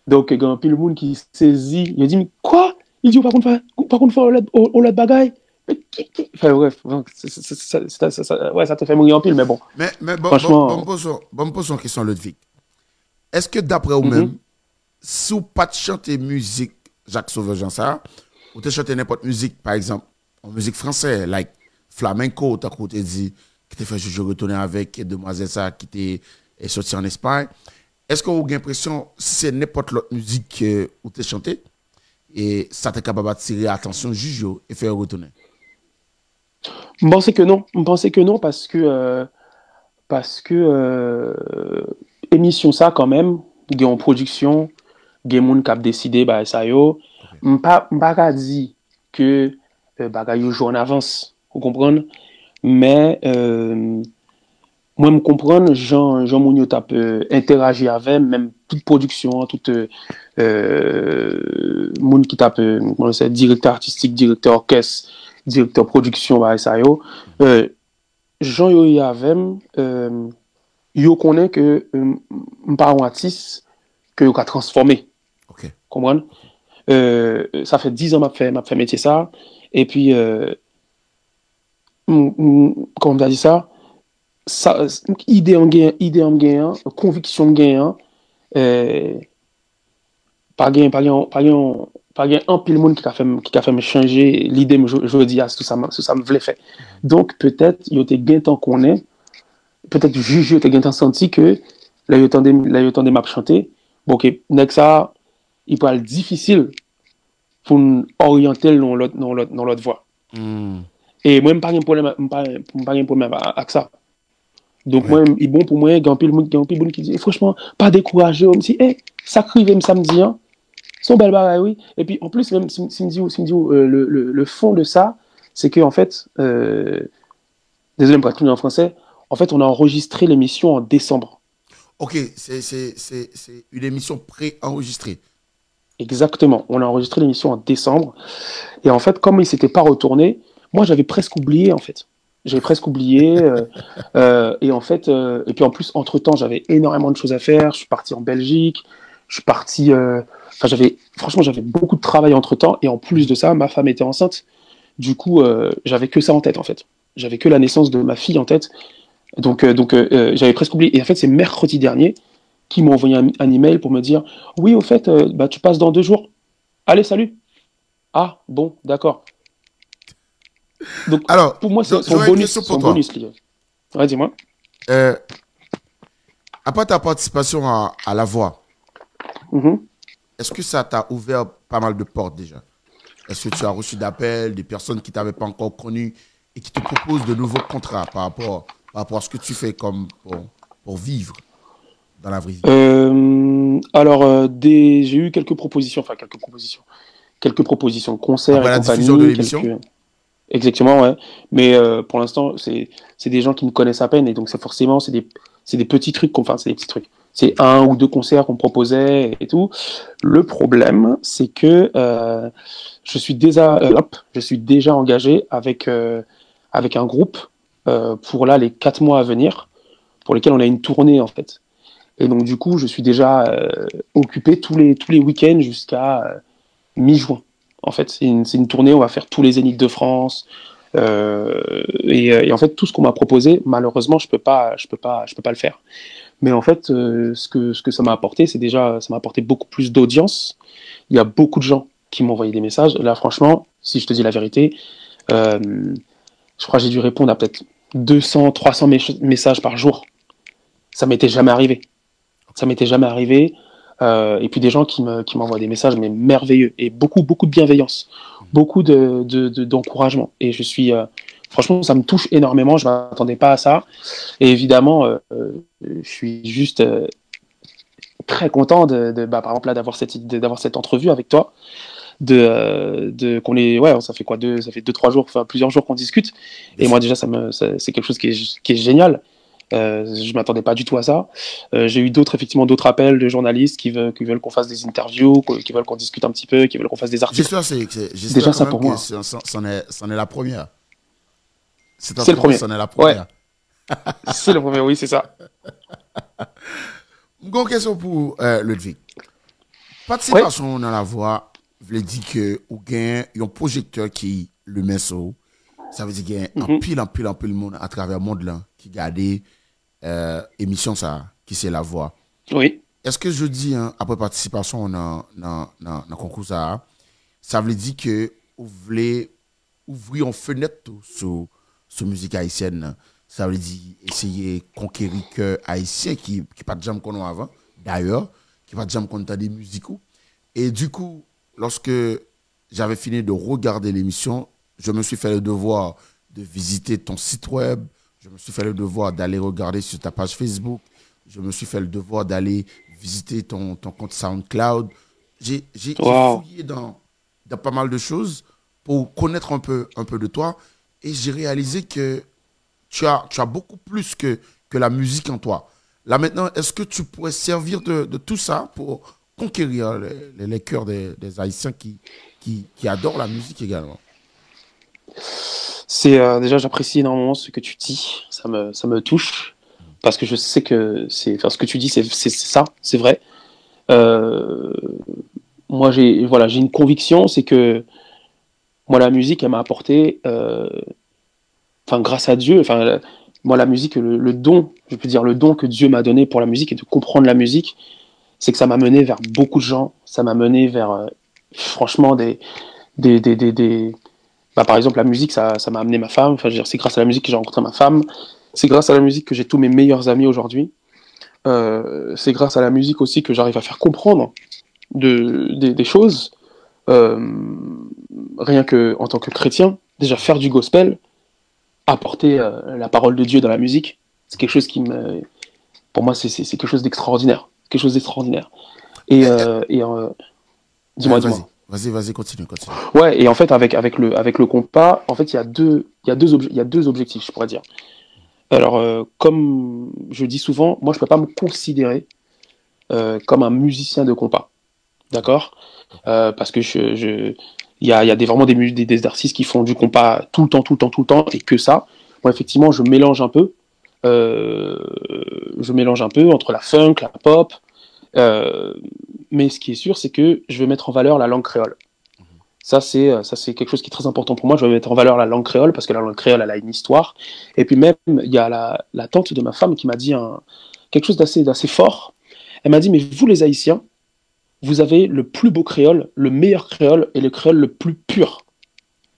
Donc grand pile monde qui saisit il dit mais quoi il dit pas qu'on faire l'autre bagaille. Enfin bref, ça te fait mourir en pile, mais bon. Mais bon, franchement, bon, me pose une question, Ludwig. Est-ce que d'après vous-même, si vous pas chanter musique Jacques Sauveur-Jean ça, ou te chanter n'importe musique, par exemple, en musique française, like flamenco, t'as côté dit, qui te fait je retourner avec demoiselle ça qui est sorti en Espagne. Est-ce que vous avez l'impression, si c'est n'importe l'autre musique que vous te chanté, et ça t'est capable d'attirer l'attention juge et faire retourner? Je pensais que non parce que émission ça quand même il y a en production il y a des gens qui ont décidé bah ça yo pas dit que bah yo joue en avance vous comprenez mais moi me comprendre Jean Mounio tape interagir avec même toute production toute monde qui tape directeur artistique directeur orchestre directeur production bah ça yo Jean yo y avait yo connaît que pas un artiste que yo a transformé. OK. Comprendre ça fait 10 ans m'a fait métier ça et puis comment on a dit ça idée en gain conviction gain pas un pile monde qui a fait me changer l'idée je dis à tout ça me voulait faire donc peut-être il était gain temps qu'on est peut-être juge était gain temps senti que là il attendait m'a chanter bon, ok, ça, il peut être difficile pour nous orienter dans l'autre voie. Et moi, je n'ai pas de problème avec ça. Donc, moi, il est bon pour moi, il y a un peu de monde qui dit, franchement, pas décourager, on me dit, ça crive samedi, hein. Son bel bagaille, oui. Et puis, en plus, même, si me dit, le fond de ça, c'est que, en fait, désolé, je vais pas tout en français, en fait, on a enregistré l'émission en décembre. Ok, c'est une émission pré-enregistrée. Exactement, on a enregistré l'émission en décembre. Et en fait, comme il ne s'était pas retourné, moi, j'avais presque oublié, en fait. J'avais presque oublié. Et en fait, et puis en plus, entre-temps, j'avais énormément de choses à faire. Je suis parti en Belgique. Je suis parti... franchement, j'avais beaucoup de travail entre-temps. Et en plus de ça, ma femme était enceinte. Du coup, j'avais que ça en tête, en fait. J'avais que la naissance de ma fille en tête. Donc j'avais presque oublié. Et en fait, c'est mercredi dernier qui m'a envoyé un email pour me dire « Oui, au fait, tu passes dans 2 jours. Allez, salut !» Ah, bon, d'accord. Donc, alors, pour moi, c'est son bonus. Ouais, dis-moi. Après ta participation à La Voix, est-ce que ça t'a ouvert pas mal de portes déjà? Est-ce que tu as reçu d'appels, des personnes qui ne t'avaient pas encore connu et qui te proposent de nouveaux contrats par rapport à ce que tu fais comme pour vivre dans la vraie vie? Alors, j'ai eu quelques propositions de concerts après et la compagnie. Diffusion de l'émission. Exactement, ouais. Mais pour l'instant, c'est des gens qui me connaissent à peine et donc c'est des petits trucs, c'est des petits trucs. C'est 1 ou 2 concerts qu'on me proposait et tout. Le problème, c'est que je suis déjà engagé avec un groupe pour là les 4 mois à venir, pour lesquels on a une tournée en fait. Et donc du coup, je suis déjà occupé tous les week-ends jusqu'à mi-juin. En fait, c'est une tournée, on va faire tous les Zéniths de France. Et en fait, tout ce qu'on m'a proposé, malheureusement, je peux pas le faire. Mais en fait, ce que ça m'a apporté, ça m'a apporté beaucoup plus d'audience. Il y a beaucoup de gens qui m'ont envoyé des messages. Là, franchement, si je te dis la vérité, je crois que j'ai dû répondre à peut-être 200, 300 messages par jour. Ça m'était jamais arrivé. Et puis des gens qui m'envoient des messages mais merveilleux et beaucoup de bienveillance, beaucoup d'encouragement. Et je suis franchement, ça me touche énormément. Je m'attendais pas à ça. Et évidemment, je suis juste très content par exemple là d'avoir cette entrevue avec toi. Ça fait quoi, ça fait 2-3 jours, plusieurs jours qu'on discute. Et moi déjà, c'est quelque chose qui est génial. Je m'attendais pas du tout à ça. J'ai eu d'autres appels de journalistes qui veulent qu'on fasse des interviews, qui veulent qu'on discute un petit peu, qui veulent qu'on fasse des articles. J'espère déjà ça pour moi. C'en est la première. C'est le premier. C'en est la première. Ouais. C'est le premier, oui, c'est ça. Une question pour Ludwig. Participation dans La Voix veut dire que ou gain un projecteur qui le met sur. Ça veut dire qu'il y a un pile de monde à travers le monde là qui regarde émission ça qui c'est La Voix. Oui. Est-ce que je dis après participation dans le concours ça veut dire que vous voulez ouvrir une fenêtre sur musique haïtienne? Ça veut dire essayer de conquérir que haïtien qui pas de jamais qu'on a avant d'ailleurs, qui pas de jamais qu'on a des musicaux. Et du coup, lorsque j'avais fini de regarder l'émission, je me suis fait le devoir de visiter ton site web, je me suis fait le devoir d'aller regarder sur ta page Facebook, je me suis fait le devoir d'aller visiter ton compte SoundCloud. J'ai fouillé dans pas mal de choses pour connaître un peu de toi et j'ai réalisé que tu as beaucoup plus que la musique en toi. Là maintenant, est-ce que tu pourrais servir de tout ça pour conquérir les cœurs des Haïtiens qui adorent la musique également? Déjà, j'apprécie énormément ce que tu dis, ça me touche, parce que je sais que ce que tu dis, c'est ça, c'est vrai. Moi, j'ai une conviction, c'est que moi, la musique, elle m'a apporté, grâce à Dieu, moi, la musique, le don, je peux dire le don que Dieu m'a donné pour la musique et de comprendre la musique, c'est que ça m'a mené vers beaucoup de gens, ça m'a mené vers, franchement, par exemple, la musique, ça m'a amené ma femme. C'est grâce à la musique que j'ai rencontré ma femme. C'est grâce à la musique que j'ai tous mes meilleurs amis aujourd'hui. c'est grâce à la musique aussi que j'arrive à faire comprendre des choses. Rien que en tant que chrétien, déjà faire du gospel, apporter la parole de Dieu dans la musique, c'est quelque chose pour moi, c'est quelque chose d'extraordinaire. Quelque chose d'extraordinaire. Dis-moi. Vas-y, continue. Ouais, et en fait, avec le compas, en fait, il y a deux objectifs, je pourrais dire. Alors, comme je dis souvent, moi, je peux pas me considérer comme un musicien de compas. D'accord? Parce que il y a vraiment des artistes qui font du compas tout le temps, et que ça. Moi, effectivement, je mélange un peu entre la funk, la pop, mais ce qui est sûr, c'est que je vais mettre en valeur la langue créole. Ça, c'est quelque chose qui est très important pour moi. Je vais mettre en valeur la langue créole, parce que la langue créole, elle a une histoire. Et puis même, il y a la tante de ma femme qui m'a dit quelque chose d'assez fort. Elle m'a dit, mais vous, les Haïtiens, vous avez le plus beau créole, le meilleur créole et le créole le plus pur.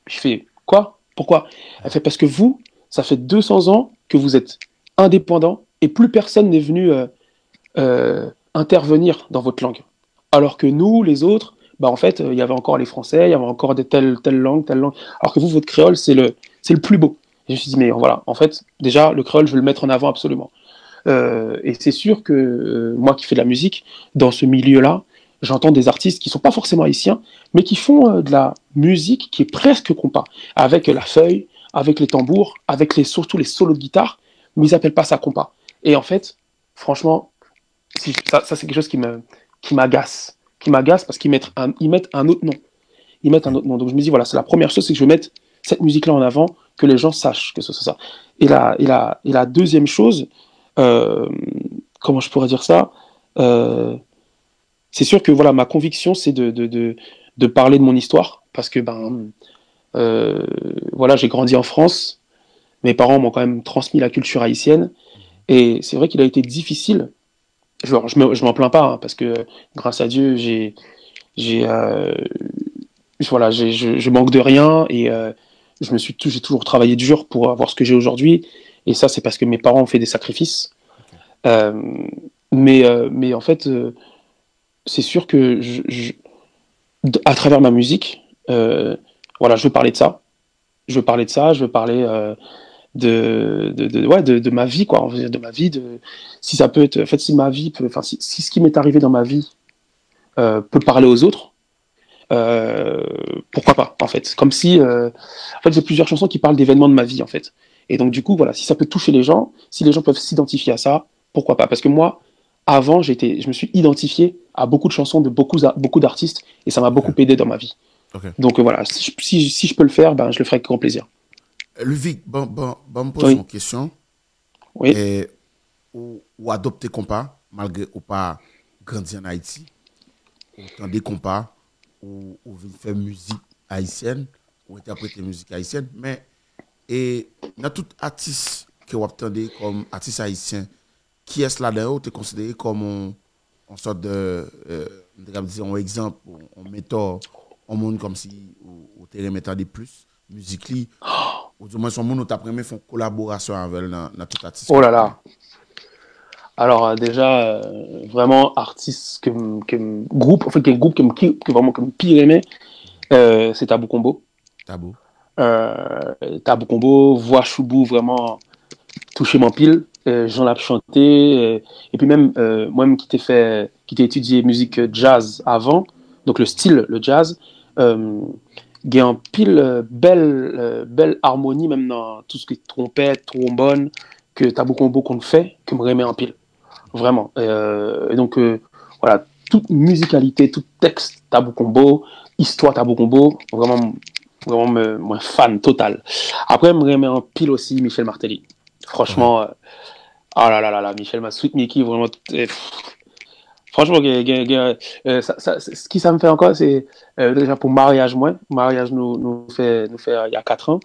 Je fais, quoi? Pourquoi? Elle fait, parce que vous, ça fait 200 ans que vous êtes indépendants et plus personne n'est venu intervenir dans votre langue. Alors que nous, les autres, bah en fait, il y avait encore les Français, il y avait encore telle langue. Alors que vous, votre créole, c'est le plus beau. Et je me suis dit, mais voilà, en fait, déjà, le créole, je veux le mettre en avant absolument. Et c'est sûr que moi qui fais de la musique, dans ce milieu-là, j'entends des artistes qui ne sont pas forcément haïtiens, mais qui font de la musique qui est presque compas, avec la feuille, avec les tambours, avec surtout les solos de guitare, mais ils n'appellent pas ça compas. Et en fait, franchement, ça c'est quelque chose qui m'agace. Qui m'agace parce qu'ils mettent un autre nom. Ils mettent un autre nom. Donc je me dis, voilà, c'est la première chose, c'est que je vais mettre cette musique-là en avant, que les gens sachent que c'est ça. Et la deuxième chose, comment je pourrais dire ça, c'est sûr que voilà, ma conviction, c'est de parler de mon histoire, parce que voilà, j'ai grandi en France, mes parents m'ont quand même transmis la culture haïtienne, et c'est vrai qu'il a été difficile. Je m'en plains pas, hein, parce que grâce à Dieu, je manque de rien, et j'ai toujours travaillé dur pour avoir ce que j'ai aujourd'hui, et ça, c'est parce que mes parents ont fait des sacrifices. Mais en fait, c'est sûr que à travers ma musique, voilà, je veux parler de ça. Je veux parler de ma vie, quoi. De ma vie, si ça peut être, en fait, si ma vie peut, enfin, si ce qui m'est arrivé dans ma vie peut parler aux autres, pourquoi pas, en fait. Comme si, en fait, j'ai plusieurs chansons qui parlent d'événements de ma vie, en fait. Et donc, du coup, voilà, si ça peut toucher les gens, si les gens peuvent s'identifier à ça, pourquoi pas? Parce que moi, avant, je me suis identifié à beaucoup de chansons de beaucoup d'artistes, et ça m'a beaucoup aidé dans ma vie. Okay. Donc voilà, si je peux le faire, je le ferai avec grand plaisir. Luvic, me pose une question. Oui. Ou adopter compas, malgré ou pas grandi en Haïti, ou entendre compas, ou faire musique haïtienne, ou interpréter musique haïtienne, mais dans tout artiste que vous entendez comme artiste haïtien, qui est là-dedans, tu es considéré comme une sorte de, un exemple, un mentor, un monde comme si vous te remettant des plus, musique li, ou du moins son monde où tu as première fait une collaboration avec dans tout artiste. Oh là là. Alors déjà, vraiment artiste groupe, en fait, quel groupe que vraiment comme pire aimé, c'est Tabou Combo. Tabou Combo, voix choubou, vraiment touché mon pile. J'en ai chanté, et puis même moi-même qui t'ai étudié musique jazz avant, donc le style, le jazz, il y a un pile belle harmonie, même dans tout ce qui est trompette, trombone, que Tabou Combo qu'on fait, que me remet en pile. Vraiment. Et donc, voilà, toute musicalité, tout texte Tabou Combo, histoire Tabou Combo, vraiment moi, fan total. Après, me remet en pile aussi Michel Martelly. Franchement, oh là là là là, Michel, ma Sweet Mickey, vraiment. Franchement, ce qui ça me fait encore, c'est déjà pour mariage, mariage nous fait il y a 4 ans.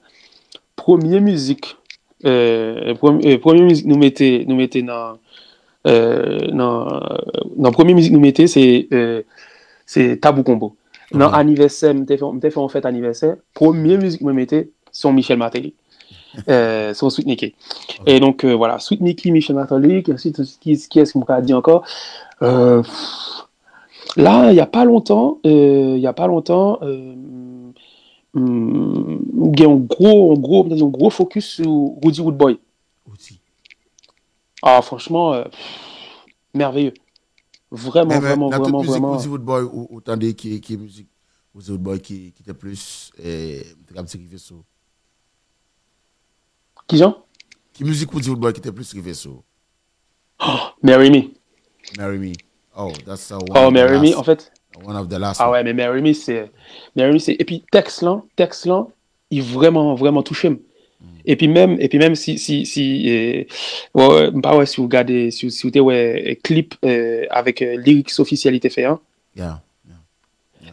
Première musique nous mettait dans première musique nous mettait, c'est Tabou Combo. Dans anniversaire, m'était fait en fait anniversaire. Première musique me mettait, c'est Michel Martelly. sur Sweet Mickey. Okay. Et donc, voilà, Sweet Mickey, Mission Catholic, ensuite, qui est-ce qu'on peut dire encore? Là, il n'y a pas longtemps, il y a un gros focus sur Rudy Woodboy. Ah, franchement, merveilleux. Vraiment. Rudy Woodboy, ou tandis qui est musique, Rudy Woodboy qui était plus, Qui genre? Qui musique Rudy Woodboy qui était plus rivé sur? Marry Me. Marry Me. Oh, that's one. Oh, Marry Me, en fait. One of the last. Ah ouais, mais Marry Me, c'est. Et puis, texte là, il vraiment touché. Et puis même si ouais, si vous regardez, si vous avez un clip avec lyrics officiels, il était fait, hein. Yeah.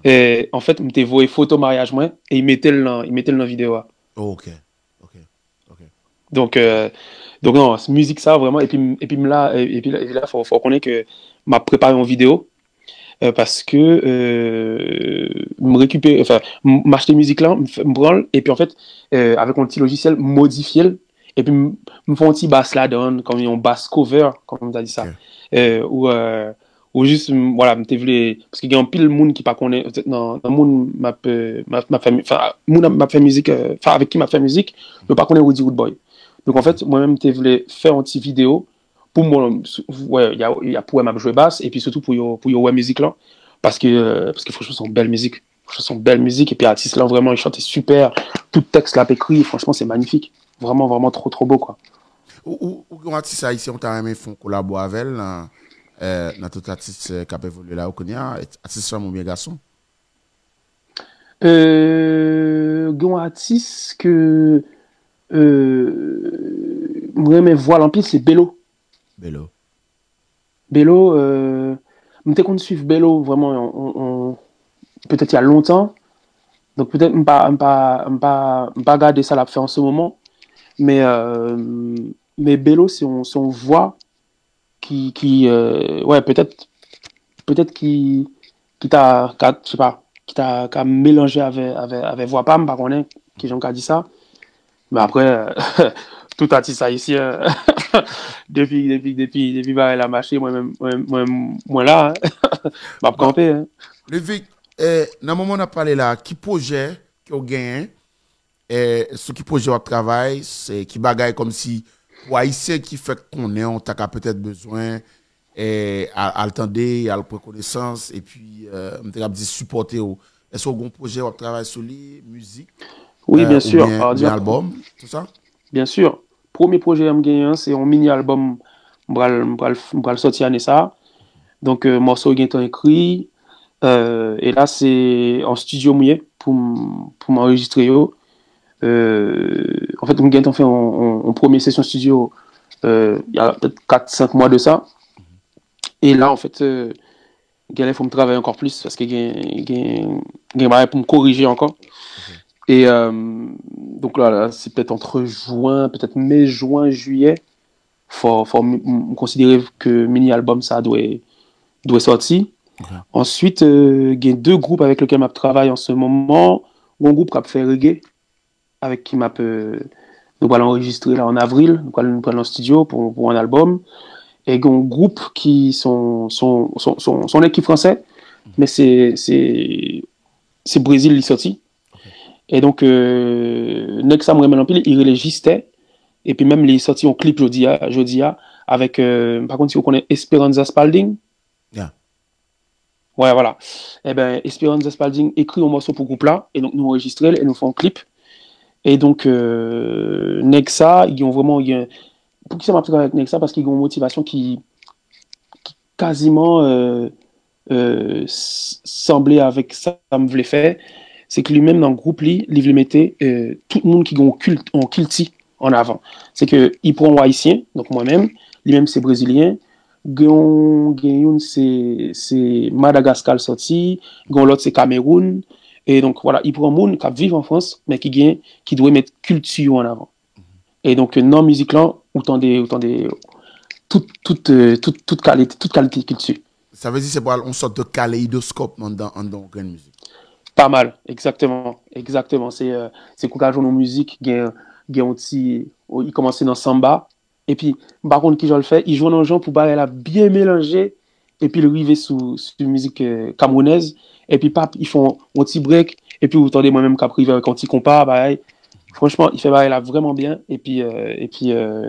Et en fait, je vu photo mariage moi et il mettait le dans vidéo. Oh, ok. Donc non, musique ça vraiment et puis là faut connaître que m'a préparé une vidéo parce que me récupérer m'acheter musique là me branle et puis en fait avec un petit logiciel modifier et puis me font un petit bass là dedans comme un bass cover comme on a dit ça. Okay. Ou juste voilà parce qu'il y a un pile monde qui pas connaît dans monde m'a fait musique avec qui m'a fait musique je pas connaît Rudy Woodboy. Donc en fait moi-même je voulais faire une petite vidéo pour moi ouais il y a pour m'a jouer basse et puis surtout pour ouais musique là parce que franchement c'est une belle musique. Et puis l'artiste là vraiment il chantait super, tout texte là écrit franchement c'est magnifique. Vraiment trop beau quoi. Ou artiste haïtien on t'a aimé font collaborer avec elle dans tout artiste qui a évolué là au Kenya, artiste femme ou bien garçon? Un artiste que moi mes voix en pile c'est Bello. M'étais qu'on suivre Bello vraiment peut-être il y a longtemps. Donc peut-être pas garder ça la faire en ce moment. Mais Bello c'est on voit qui ouais peut-être qui t'a je sais pas qui t'a mélangé avec voix pam par contre qui j'en dit ça mais après tout artiste haïtien depuis bah la marché moi là m'a camper hein. Le Vic dans moment on a parlé là qui projet qui a gagné ce qui projet au travail c'est qui bagaille comme si pour haïtien qui fait qu'on est on t'a peut-être besoin à attendre à la reconnaissance et puis on t'a dit supporter est-ce qu'on a un projet au travail sur les musique oui bien sûr un album tout ça bien sûr premier projet am gagné c'est un mini album m'bral sortir année ça donc morceau qui est écrit et là c'est en studio mouillé pour m'enregistrer en fait on fait en première session studio il y a peut-être 4-5 mois de ça et là en fait il faut me travailler encore plus parce que il pour me corriger encore et donc là c'est peut-être entre mai juin juillet faut considérer que mini album ça doit sortir. Okay. Ensuite il y a 2 groupes avec lesquels je travaille en ce moment. Un groupe qui a fait reggae avec qui m'a nous allons enregistrer là en avril, nous allons prendre en studio pour un album et un groupe qui sont équipe français mais c'est Brésil qui sorti. Okay. Et donc Nexa me remet en pile il registait et puis même il sorti un clip jeudi avec par contre si vous connaissez Esperanza Spalding. Yeah. Ouais voilà. Et ben Esperanza Spalding écrit un morceau pour groupe là et donc nous enregistrer et nous font un clip. Et donc Nexa ils ont vraiment pour qui ça m'a travaillé avec Nexa parce qu'ils ont une motivation qui quasiment semblait avec ça me voulait faire c'est que lui-même dans le groupe il voulait mettre tout le monde qui ont culti en avant c'est que il prend un haïtien donc moi-même lui-même c'est brésilien Gayon c'est Madagascar sorti l'autre c'est Cameroun et donc voilà il prend monde qui vivent en France mais qui doit mettre culture en avant et donc non musique là autant des toute qualité culture. Ça veut dire c'est une sorte de kaléidoscope dans la musique. Pas mal, exactement. C'est courage en musique, il commençait dans samba. Et puis, par contre, qui je le fais, il joue dans le genre pour barrer la bien mélanger. Et puis, le rivet sous musique camerounaise. Et puis, pap, ils font un petit break. Et puis, vous entendez moi-même qu'après, quand il compare, bah, franchement, il fait barrer là vraiment bien. Et puis,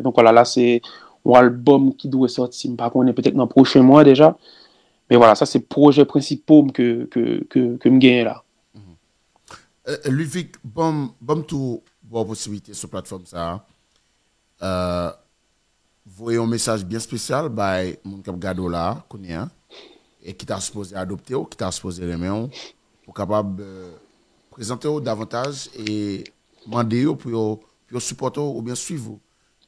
donc voilà, là, c'est un album qui doit sortir. Par contre, on est peut-être dans le prochain mois déjà. Mais voilà, ça, c'est le projet principal que je gagne là. Ludwig, bon tout, bonne possibilité sur la plateforme ça. Voyez un message bien spécial par mon cap gado là, et qui t'a supposé adopter ou qui t'a supposé remettre pour capable présenter davantage et demander pour supporter ou bien suivre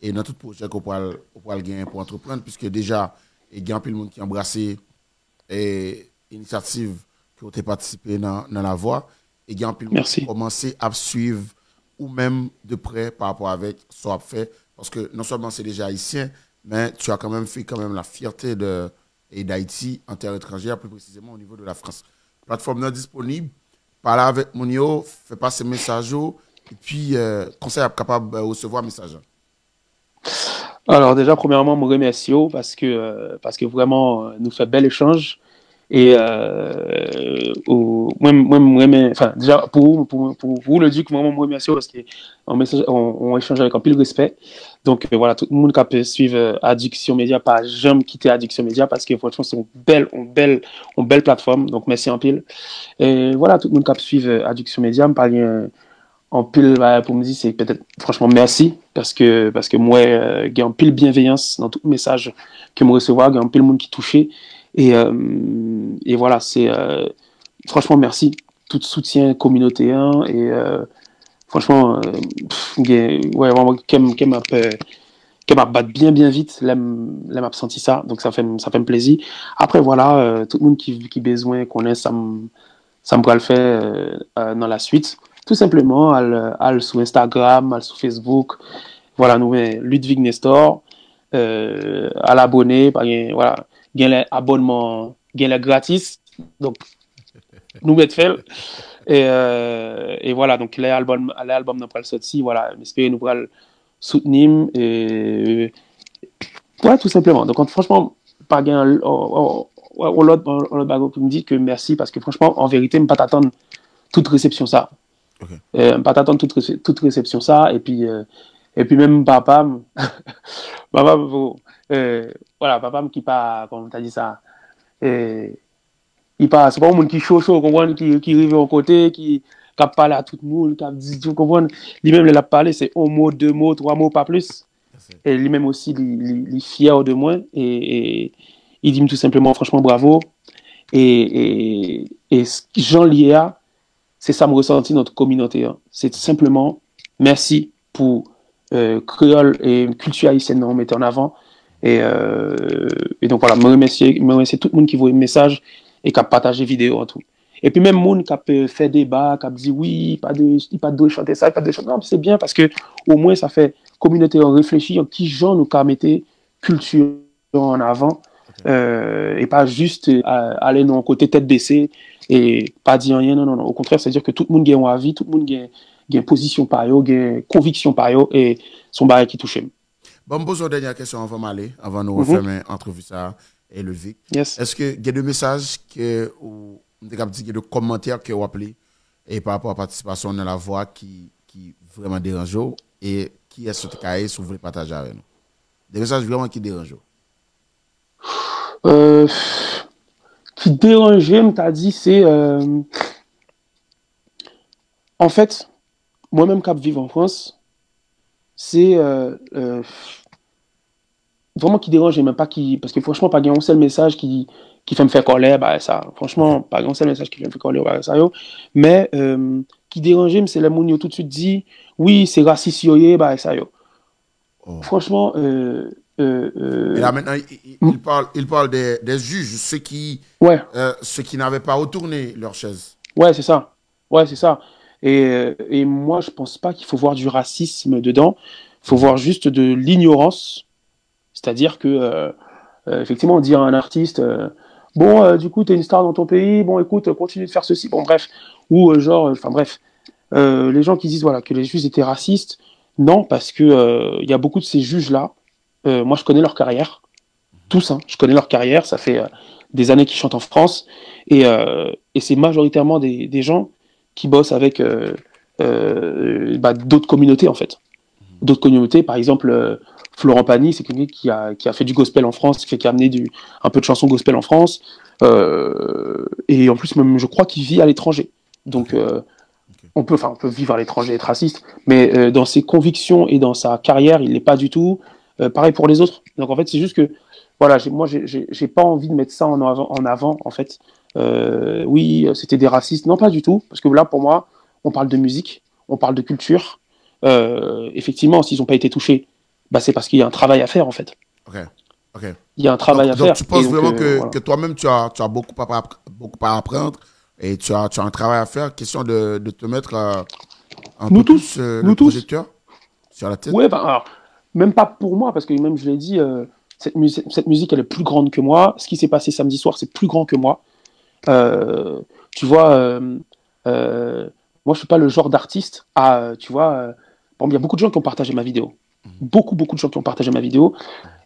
et dans tout projet qu'on pourra gagner pour entreprendre puisque déjà il y a un peu de monde qui a embrassé et initiative qui ont participé dans la voie et il y a un peu de monde qui commencé à suivre ou même de près par rapport avec ce qu'on a fait parce que non seulement c'est déjà haïtien mais tu as quand même fait la fierté d'Haïti en terre étrangère plus précisément au niveau de la France. Plateforme non disponible, parlez avec Mounio, fais passer message et puis conseil capable de recevoir message. Alors déjà premièrement me remercie parce que vraiment nous fait bel échange et enfin déjà pour vous le Duc moi me remercie parce que on échange avec un pile respect donc voilà tout le monde qui peut suivre Addiction Média pas jamais quitter Addiction Média parce que franchement c'est une belle plateforme donc merci en pile et voilà tout le monde qui peut suivre Addiction Média me parle en pile pour me dire c'est peut-être franchement merci parce que moi il y a un pile bienveillance dans tout message que me recevoir il y a un pile monde qui touché et voilà c'est franchement merci tout soutien communautaire et franchement ouais vraiment qui m'a battu bien vite l'aime senti ça donc ça fait me plaisir après voilà tout le monde qui besoin connaît ça me pourra le faire dans la suite tout simplement al sur Instagram al sur Facebook voilà nous Ludwig Nestor à l'abonner voilà gain l'abonnement gain le gratis donc nous mettre fait et voilà donc l'album nous pourra le sortir voilà j'espère nous pourra le soutenir et voilà tout simplement donc franchement pas gain l'autre bagot qui me dit que merci parce que franchement en vérité me pas t'attendre toute réception ça pas t'attendre toute réception ça et puis même papa voilà papa qui pas comme t'as dit ça il pas c'est pas un monde qui chaud comprendre qui arrive au côté qui parle à tout le monde qui dit tu comprendre lui-même il a parlé c'est un mot deux mots trois mots pas plus et lui-même aussi il fier de moi et il dit tout simplement franchement bravo et Jean Liéa c'est ça me ressenti notre communauté hein. C'est simplement merci pour créole et culture haïtienne on mettait en avant et donc voilà me remercier tout le monde qui voit le message et qui a partagé vidéo en tout et puis même monde qui a fait débat qui a dit oui pas de chanter ça pas de chanter non c'est bien parce que au moins ça fait communauté on réfléchit en qui gens nous qu'a mettre culture en avant et pas juste aller dans un côté tête baissée et pas dire rien non au contraire c'est à dire que tout le monde gagne un avis tout le monde gagne une position par eux gagne conviction par eux et son baril qui touche. Bon pose une dernière question avant nous refermer entrevue ça et le Vic. Est-ce que il y a des messages que ou des de commentaires que vous appelez et par rapport à la participation dans la voix qui vraiment dérange et qui est ce que vous voulez partager avec nous des messages vraiment qui dérangent qui dérangeait t'as dit c'est en fait moi-même qui vivre en France c'est vraiment qui dérange même pas qui parce que franchement pas un seul message qui fait me faire colère bah ça franchement pas un seul message qui fait me faire colère bah ça yo mais qui dérangeait c'est les moun tout de suite dit oui c'est raciste yo bah ça yo franchement et là maintenant il parle des juges ceux qui n'avaient pas retourné leur chaise c'est ça et moi je pense pas qu'il faut voir du racisme dedans il faut voir juste de l'ignorance c'est-à-dire que effectivement on dit à un artiste du coup t'es une star dans ton pays bon écoute continue de faire ceci bon bref ou enfin bref les gens qui disent voilà que les juges étaient racistes Non, parce que il y a beaucoup de ces juges-là, moi je connais leur carrière, tous, hein, je connais leur carrière, ça fait des années qu'ils chantent en France, et c'est majoritairement des gens qui bossent avec d'autres communautés, en fait. D'autres communautés, par exemple, Florent Pagny, c'est quelqu'un qui a fait du gospel en France, qui a amené un peu de chansons gospel en France, et en plus, même, je crois qu'il vit à l'étranger. Donc, on peut vivre à l'étranger et être raciste, mais dans ses convictions et dans sa carrière, il l'est pas du tout. Pareil pour les autres. Donc, en fait, c'est juste que, voilà, moi, j'ai pas envie de mettre ça en avant, en fait. Oui, c'était des racistes. Non, pas du tout. Parce que là, pour moi, on parle de musique, on parle de culture. Effectivement, s'ils n'ont pas été touchés, bah, c'est parce qu'il y a un travail à faire, en fait. Ok. Il y a un travail à faire. Donc, tu penses vraiment voilà. que toi-même, tu as beaucoup à apprendre et tu as un travail à faire. Question de te mettre nous tous, le projecteur sur la tête. Oui, alors, même pas pour moi, parce que même je l'ai dit, cette musique, elle est plus grande que moi. Ce qui s'est passé samedi soir, c'est plus grand que moi. Tu vois, moi, je suis pas le genre d'artiste à, tu vois, bon, il y a beaucoup de gens qui ont partagé ma vidéo. Beaucoup de gens qui ont partagé ma vidéo.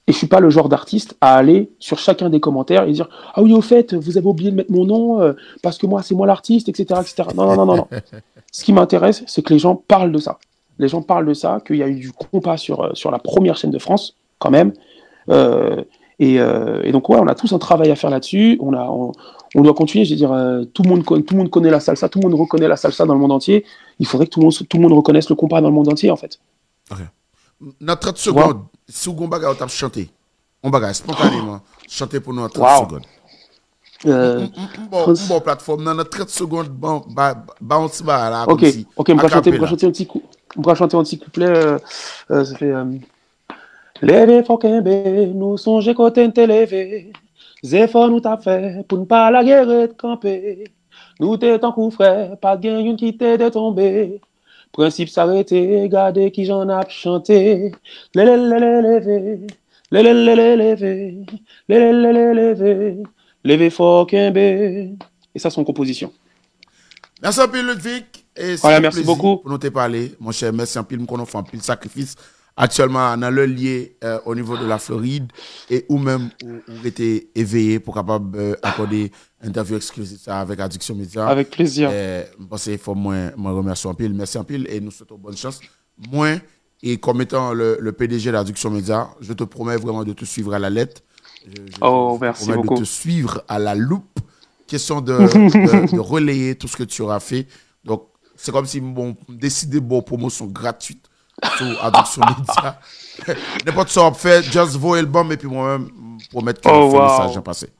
Et je suis pas le genre d'artiste à aller sur chacun des commentaires et dire « Ah oui, au fait, vous avez oublié de mettre mon nom, parce que moi, c'est moi l'artiste, etc. etc. » Non. Ce qui m'intéresse, c'est que les gens parlent de ça. Les gens parlent de ça, qu'il y a eu du compas sur la première chaîne de France, quand même. Et donc, ouais, on a tous un travail à faire là-dessus. On doit continuer. Je veux dire, tout le monde connaît la salsa, tout le monde reconnaît la salsa dans le monde entier. Il faudrait que tout le monde reconnaisse le compas dans le monde entier, en fait. Ok. Dans 30 secondes, si vous avez chanté, on va spontanément chanter pour nous en 30 secondes. Bon, plateforme, dans 30 secondes, on se bat là. Ok, on va chanter un petit couplet. Ça fait. Leve Fokembe, nous songe côté te lever. Zéphore nous t'a fait pour ne pas la guerre de camper. Nous t'es en coup frère, pas de gain qui t'est de tomber. Principe s'arrêter, garder qui j'en a chanté. Leve Fokembe. Et ça, son composition. Merci un peu, Ludwig. Et voilà, merci beaucoup. Pour nous te parler, mon cher. Merci un peu, nous connaissons un peu le sacrifice. Actuellement, on a le lié au niveau de la Floride et ou même où était éveillé pour capable accorder une interview exclusive avec Addiction Media. Avec plaisir. Bon, c'est faut moi remercier un peu, merci un peu et nous souhaitons bonne chance. Moi et comme étant le PDG d'Addiction Media, je te promets vraiment de te suivre à la lettre. Merci beaucoup. De te suivre à la loupe. Question de relayer tout ce que tu auras fait. Donc, c'est comme si on décidait de promotion gratuite sur Addiction Media. N'importe ce qu'on fait, just voter le bon et puis moi-même promettre que le message est passé.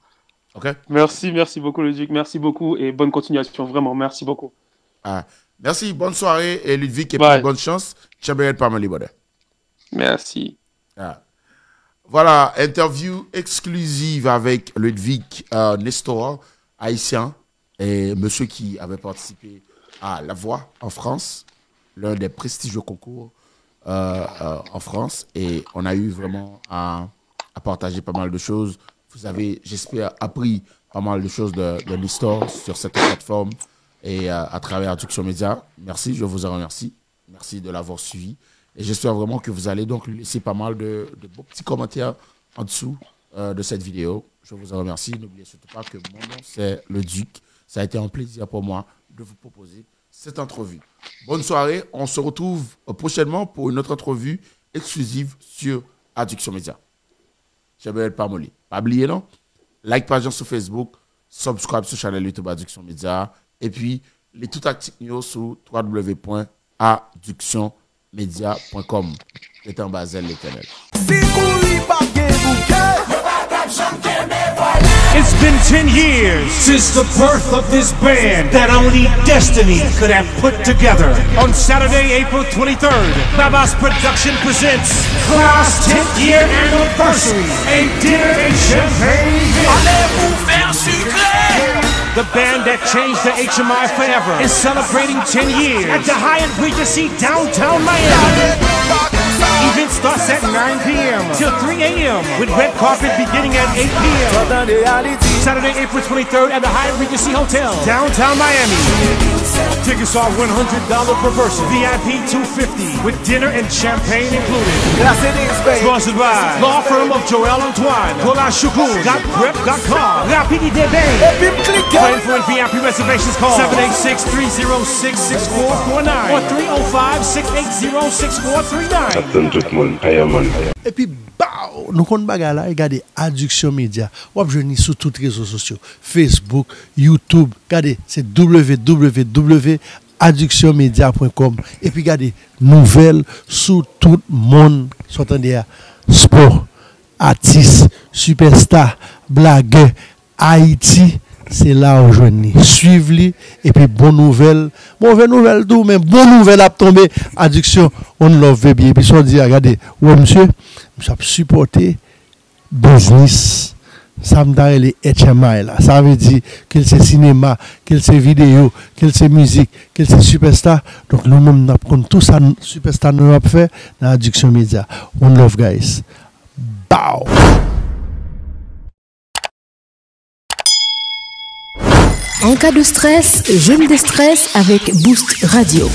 Ok? Merci beaucoup, Ludwig. Merci beaucoup et bonne continuation. Vraiment, merci beaucoup. Merci, bonne soirée et Ludwig et puis bonne chance. Tchaberet Pameli Bode. Merci. Voilà, interview exclusive avec Ludwig Nestor, haïtien, et monsieur qui avait participé à La Voix en France, l'un des prestigieux concours en France. Et on a eu vraiment à partager pas mal de choses. Vous avez, j'espère, appris pas mal de choses de l'histoire sur cette plateforme et à travers Addiction Media. Merci, je vous en remercie. Merci de l'avoir suivi. Et j'espère vraiment que vous allez donc lui laisser pas mal de beaux petits commentaires en dessous de cette vidéo. Je vous en remercie. N'oubliez surtout pas que mon nom, c'est le Duc. Ça a été un plaisir pour moi de vous proposer cette entrevue. Bonne soirée. On se retrouve prochainement pour une autre entrevue exclusive sur Addiction Media. Je m'appelle Pamoli. Pas oublier, non? Like page sur Facebook, subscribe sur la chaîne YouTube Addiction Media. Et puis, les tout actifs sur www.addictionmedia.com. C'est un Basel l'éternel. It's been 10 years since the birth of this band that only Destiny could have put together. On Saturday, April 23rd, Babas Production presents Class 10th Year Anniversary, a dinner and champagne. Allez-vous faire sucré! The band that changed the HMI forever is celebrating 10 years at the Hyatt Regency downtown Miami. Event starts at 9 p.m. till 3 a.m. with red carpet beginning at 8 p.m. Saturday, April 23rd at the Hyatt Regency Hotel, downtown Miami. Tickets are $100 per person. VIP $250 with dinner and champagne included. Sponsored by Law Firm of Joel Antoine, Kola Shukun, GotPrep.com, Rapidité Bank. For info and VIP reservations, call 786-306-6449 or 305-680-6439. Attends tout le monde, Et puis, nous comptons bagala, regardez Adduction Média. Ou abonnez sur tous les réseaux sociaux, Facebook, YouTube. Regardez, c'est www.adductionmedia.com. Et puis, regardez, nouvelles sur tout le monde. S'entendez à sport, artistes, superstars, blagueurs, Haïti. C'est là où je vais suivre et puis bonne nouvelle tout mais bonne nouvelle a tombé Adduction on love baby et puis on dit regardez ouais monsieur je supporter business ça me donne les HMI là ça veut dire qu'il c'est cinéma qu'il c'est vidéo qu'il c'est musique qu'il c'est superstar donc nous même nous tout ça superstar nous a fait dans Adduction Média on love guys bow. En cas de stress, jeûne de stress avec Boost Radio.